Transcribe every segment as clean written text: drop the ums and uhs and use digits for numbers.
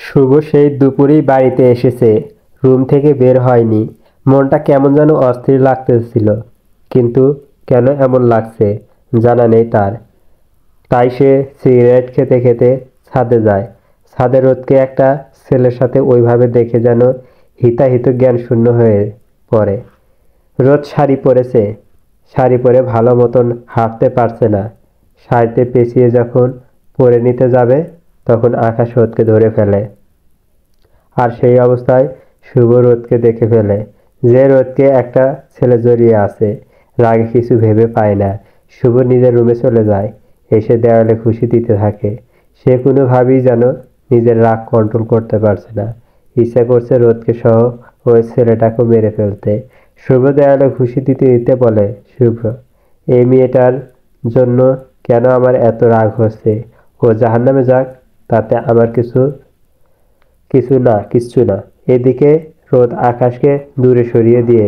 শুভ সেই দুপুরেই বাড়িতে এসেছে, রুম থেকে বের হয়নি। মনটা কেমন যেন অস্থির লাগতেছিল, কিন্তু কেন এমন লাগছে জানা নেই তার। তাই সে সিগারেট খেতে খেতে ছাদে যায়। ছাদে রোদকে একটা ছেলের সাথে ওইভাবে দেখে যেন হিতাহিত জ্ঞান শূন্য হয়ে পড়ে। রোদ শাড়ি পরেছে, শাড়ি পরে ভালো মতন হাঁটতে পারছে না। শাড়িতে পেঁচিয়ে যখন পরে নিতে যাবে, তখন আকাশ রোদকে ধরে ফেলে। আর সেই অবস্থায় শুভ রোদকে দেখে ফেলে, যে রোদকে একটা ছেলে জড়িয়ে আছে। রাগে কিছু ভেবে পায় না। শুভ নিজের রুমে চলে যায়, এসে দেওয়ালে খুশি দিতে থাকে। সে কোনোভাবেই যেন নিজের রাগ কন্ট্রোল করতে পারছে না। ইচ্ছা করছে রোদকে সহ ওই ছেলেটাকেও মেরে ফেলতে। শুভ দেওয়ালে খুশি দিতে দিতে বলে, শুভ্র, এই মেয়েটার জন্য কেন আমার এত রাগ হচ্ছে? ও জাহান্নামে যাক, তাতে আমার কিচ্ছু না। এদিকে রোদ আকাশকে দূরে সরিয়ে দিয়ে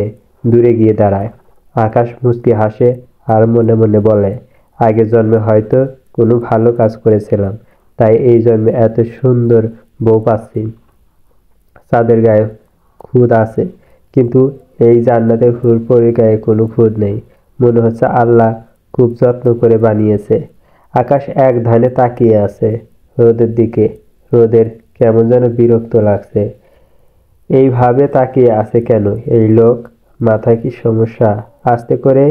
দূরে গিয়ে দাঁড়ায়। আকাশ মুচকি হাসে আর মনে মনে বলে, আগের জন্মে হয়তো কোনো ভালো কাজ করেছিলাম, তাই এই জন্মে এত সুন্দর বউ পাচ্ছি। চাঁদের গায়ে খুদ আছে, কিন্তু এই জান্নাতের হুরপরির গায়ে কোনো খুদ নেই। মনে হচ্ছে আল্লাহ খুব যত্ন করে বানিয়েছে। আকাশ এক ধ্যানে তাকিয়ে আছে রোদের দিকে। রোদের কেমন যেন বিরক্ত লাগছে। এইভাবে তাকিয়ে আছে কেন এই লোক? মাথায় কি সমস্যা? আস্তে করে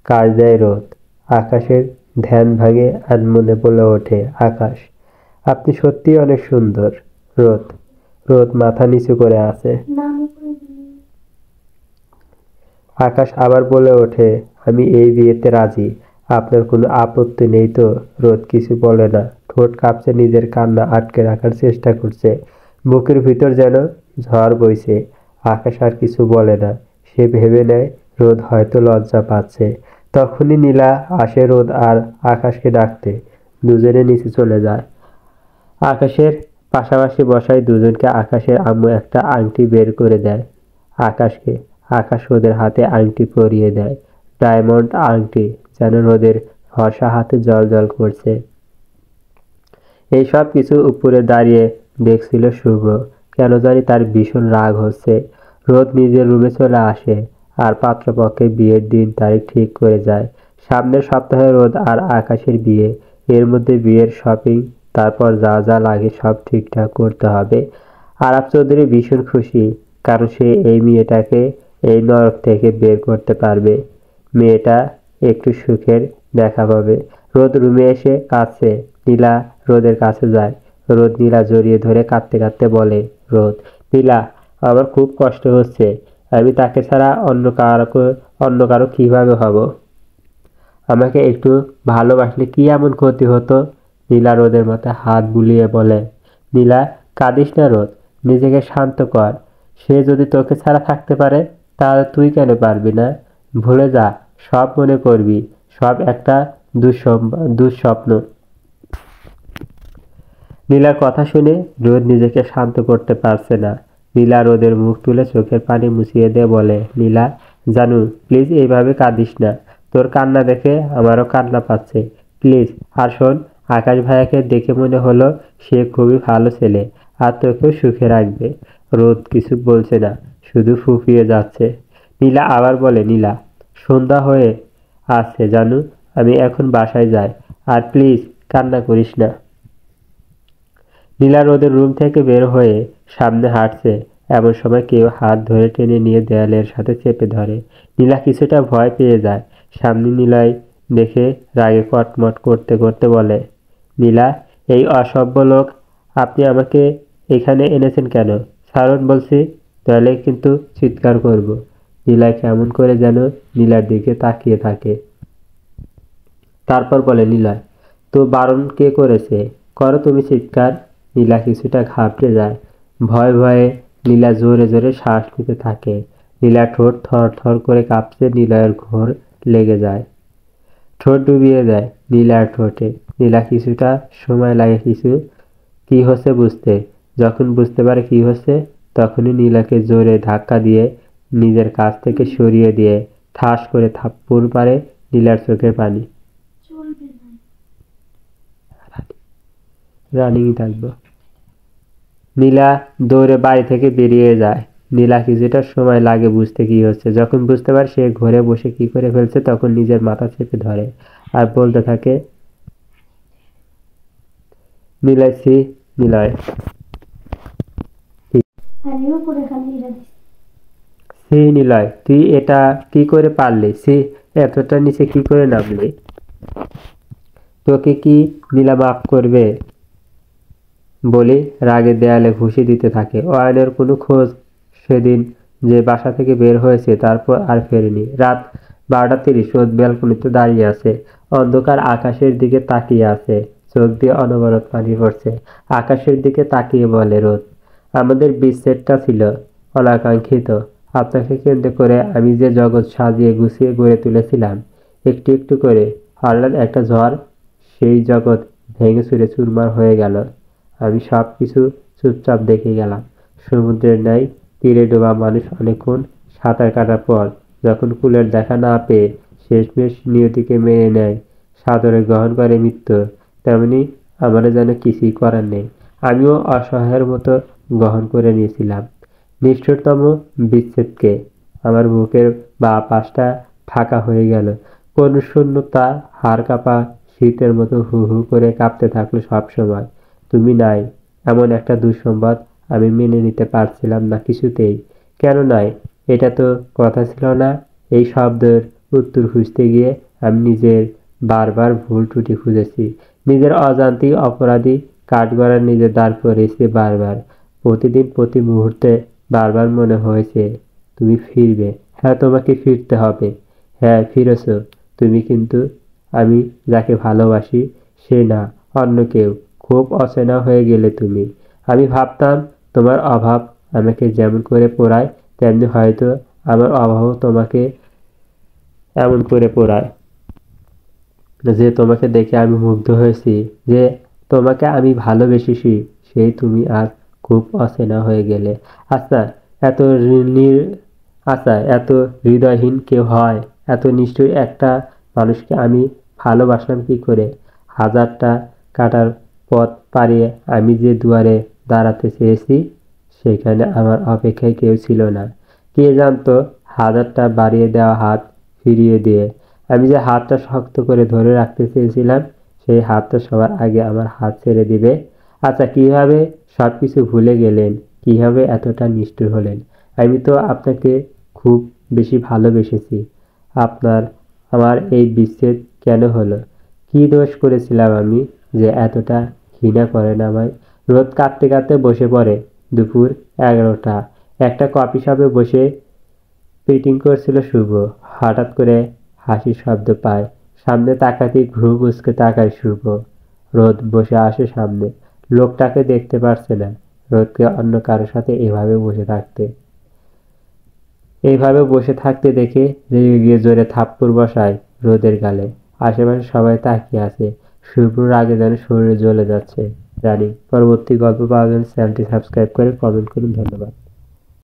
কাজ দেয় রোদ। আকাশের ধ্যান ভাঙে আর মনে বলে ওঠে, আকাশ, আপনি সত্যিই অনেক সুন্দর। রোদ রোদ মাথা নিচু করে আছে। আকাশ আবার বলে ওঠে, আমি এই বিয়েতে রাজি। আপনার কোনো আপত্তি নেই তো? রোদ কিছু বলে না, ঠোঁট কাঁপছে, নিজের কান্না আটকে রাখার চেষ্টা করছে। বুকের ভিতর যেন ঝড় বইছে। আকাশ আর কিছু বলে না। সে ভেবে নেয় রোদ হয়তো লজ্জা পাচ্ছে। তখনই নীলা আসে রোদ আর আকাশকে ডাকতে। দুজনে নিচে চলে যায়। আকাশের পাশাপাশি বসায় দুজনকে। আকাশের আম্মু একটা আংটি বের করে দেয় আকাশকে। আকাশ রোদের হাতে আংটি পরিয়ে দেয়, ডায়মন্ড আংটি, যেন রোদের ফর্সা হাতে জ্বল করছে। এই সব কিছু উপরে দাঁড়িয়ে দেখছিল শুভ্র। কেন জানি তার ভীষণ রাগ হচ্ছে। রোদ নিজের রুমে চলে আসে আর পাত্রপক্ষের বিয়ের দিন তারিখ ঠিক করে যায়। সামনের সপ্তাহে রোদ আর আকাশের বিয়ে। এর মধ্যে বিয়ের শপিং, তারপর যা যা লাগে সব ঠিকঠাক করতে হবে। আরাফ চৌধুরী ভীষণ খুশি, কারণ সে এই মেয়েটাকে এই নরক থেকে বের করতে পারবে। মেয়েটা একটু সুখের দেখা পাবে। রোদ রুমে এসে কাঁদছে। নীলা রোদের কাছে যায়। রোদ নীলা জড়িয়ে ধরে কাঁদতে কাঁদতে বলে, রোদ, নীলা, আমার খুব কষ্ট হচ্ছে। আমি তাকে ছাড়া অন্য কারো কিভাবে হব? আমাকে একটু ভালোবাসলে কি এমন ক্ষতি হতো? নীলা রোদের মাথায় হাত বুলিয়ে বলে, নীলা, কাঁদিস না রোদ, নিজেকে শান্ত কর। সে যদি তোকে ছাড়া থাকতে পারে, তাহলে তুই কেন পারবি না? ভুলে যা, সব মনে করবি, সব একটা দুঃস্বপ্ন। নীলার কথা শুনে রোদ নিজেকে শান্ত করতে পারছে না। নীলা রোদের মুখ তুলে চোখের পানি মুছিয়ে দিয়ে বলে, নীলা, জানু, প্লিজ এইভাবে কাঁদিস না। তোর কান্না দেখে আমারও কান্না পাচ্ছে। প্লিজ। আর শোন, আকাশ ভাইয়াকে দেখে মনে হলো সে খুবই ভালো ছেলে, আর তোকেও সুখে রাখবে। রোদ কিছু বলছে না, শুধু ফুঁপিয়ে যাচ্ছে। নীলা আবার বলে, নীলা, সন্ধ্যা হয়ে আসছে জানু, আমি এখন বাসায় যাই। আর প্লিজ কান্না করিস না। নীলা রোদের রুম থেকে বের হয়ে সামনে হাঁটছে। এমন সময় কেউ হাত ধরে টেনে নিয়ে দেয়ালের সাথে চেপে ধরে। নীলা কিছুটা ভয় পেয়ে যায়। সামনে নীলাই দেখে রাগে কটমট করতে করতে বলে, নীলা, এই অসভ্য লোক, আপনি আমাকে এখানে এনেছেন কেন? ছাড়ুন বলছি, তাহলে কিন্তু চিৎকার করব। নীলা কেমন করে যেন নীলার দিকে তাকিয়ে থাকে। তারপর বলে, নীলা, তো বারণ কে করেছে? করো তুমি চিৎকার। নীলা কিছুটা ঘাবড়ে যায়। ভয়ে ভয়ে নীলা জোরে জোরে শ্বাস নিতে থাকে। নীলার ঠোঁট থর থর করে কাঁপছে। নীলার ঘোর লেগে যায়। ঠোঁট ডুবিয়ে দেয় নীলার ঠোঁটে। নীলা কিছুটা সময় লাগে কি হচ্ছে বুঝতে। যখন বুঝতে পারে কি হচ্ছে, তখনই নীলাকে জোরে ধাক্কা দিয়ে নিজের কাছ থেকে সরিয়ে দিয়ে ঠাস করে থাপ্পড় মারে নীলার চোখের পানি। রানিং থাকবো। নীলা দৌড়ে বাড়ি থেকে বেরিয়ে যায়। নীলা কিছুটা সময় লাগে বুঝতে কি হচ্ছে। যখন বুঝতে পারে সে ঘরে বসে কি করে ফেলছে তখন নিজের মাথা চেপে ধরে আর বলতে থাকে, নিলয় সি নিলয় সি নিলয়, তুই এটা কি করে পারলি? সি এতটা নিচে কি করে নামলি? তোকে কি নীলা মাফ করবে? বলে রাগে দেয়ালে ঘুষি দিতে থাকে। অয়নের কোনো খোঁজ সেদিন যে বাসা থেকে বের হয়েছে তারপর আর ফেরেনি। রাত 12:30 রোদ ব্যালকনিতে দাঁড়িয়ে আছে, অন্ধকার আকাশের দিকে তাকিয়ে আছে, চোখ দিয়ে অনবরত পানি পড়ছে। আকাশের দিকে তাকিয়ে বলে রোদ, আমাদের বিচ্ছেদটা ছিল অনাকাঙ্ক্ষিত। আপনাকে কেন্দ্র করে আমি যে জগৎ সাজিয়ে গুছিয়ে গড়ে তুলেছিলাম, একটু একটু করে হঠাৎ একটা ঝড় সেই জগৎ ভেঙে চুরে চুরমার হয়ে গেল। আমি সব কিছু চুপচাপ দেখে গেলাম। সমুদ্রের ন্যায় তীরে ডোবা মানুষ অনেকক্ষণ সাঁতার কাটার পর যখন কূলের দেখা না পেয়ে শেষমেশ নিয়তিকে মেনে নেয়, সাদরে গ্রহণ করে মৃত্যু, তেমনি আমারও যেন কিছুই করার নেই। আমিও অসহায়ের মতো গ্রহণ করে নিয়েছিলাম নিষ্ঠুরতম বিচ্ছেদকে। আমার বুকের বাঁ পাশটা ফাঁকা হয়ে গেল। কোন শূন্যতা হাড় কাঁপা শীতের মতো হু হু করে কাঁপতে থাকলো সবসময়। তুমি নাই এমন একটা দুঃসংবাদ আমি মেনে নিতে পারছিলাম না কিছুতেই। কেন নাই? এটা তো কথা ছিল না। এই শব্দের উত্তর খুঁজতে গিয়ে আমি নিজের বারবার ভুল ত্রুটি খুঁজেছি। নিজের অজান্তেই অপরাধী কাঠগড়ায় নিজে দাঁড় করিয়েছি বারবার। প্রতিদিন প্রতি মুহূর্তে বারবার মনে হয়েছে তুমি ফিরবে। হ্যাঁ, তোমাকে ফিরতে হবে। হ্যাঁ, ফিরেছ তুমি, কিন্তু আমি যাকে ভালোবাসি সে না, অন্য কেউ। খুব অচেনা হয়ে গেলে তুমি। আমি ভাবতাম তোমার অভাব আমাকে যেমন করে পোড়ায় তেমনি হয়তো আমার অভাবও তোমাকে এমন করে পোড়ায়। যে তোমাকে দেখে আমি মুগ্ধ হয়েছি, যে তোমাকে আমি ভালোবেসেছি, সেই তুমি আজ খুব অচেনা হয়ে গেলে। আচ্ছা, এত আচ্ছা, এত হৃদয়হীন কেউ হয়? এত নিশ্চয়ই একটা মানুষকে আমি ভালোবাসলাম কি করে? হাজারটা কাটার পথ পাড়িয়ে আমি যে দুয়ারে দাঁড়াতে চেয়েছি সেখানে আমার অপেক্ষায় কেউ ছিল না। কে জানতো হাজারটা বাড়িয়ে দেওয়া হাত ফিরিয়ে দিয়ে আমি যে হাতটা শক্ত করে ধরে রাখতে চেয়েছিলাম সেই হাতটা সবার আগে আমার হাত ছেড়ে দিবে। আচ্ছা, কিভাবে সবকিছু ভুলে গেলেন? কিভাবে এতটা নিষ্ঠুর হলেন? আমি তো আপনাকে খুব বেশি ভালোবেসেছি। আপনার আমার এই বিচ্ছেদ কেন হলো? কি দোষ করেছিলাম আমি যে এতটা ঘৃণা করেন আমায়? রোদ কাঁদতে কাঁদতে বসে পড়ে। দুপুর 11টা। একটা কফি শপে বসে পেটিং করছিল শুভ। হঠাৎ করে হাসির শব্দ পায়। সামনে তাকাতেই ভ্রু কুঁচকে তাকায় শুভ। রোদ বসে আসে সামনে। লোকটাকে দেখতে পারছে না। রোদকে অন্য কারোর সাথে এইভাবে বসে থাকতে দেখে রেগে গিয়ে জোরে থাপ্পড় বসায় রোদের গালে। আশেপাশে সবাই তাকিয়ে আছে। শুভ্র রাগে যেন শরীরে জ্বলে যাচ্ছে। জানি পরবর্তী গল্প পাওয়ার জন্য চ্যানেলটি সাবস্ক্রাইব করে কমেন্ট করুন। ধন্যবাদ।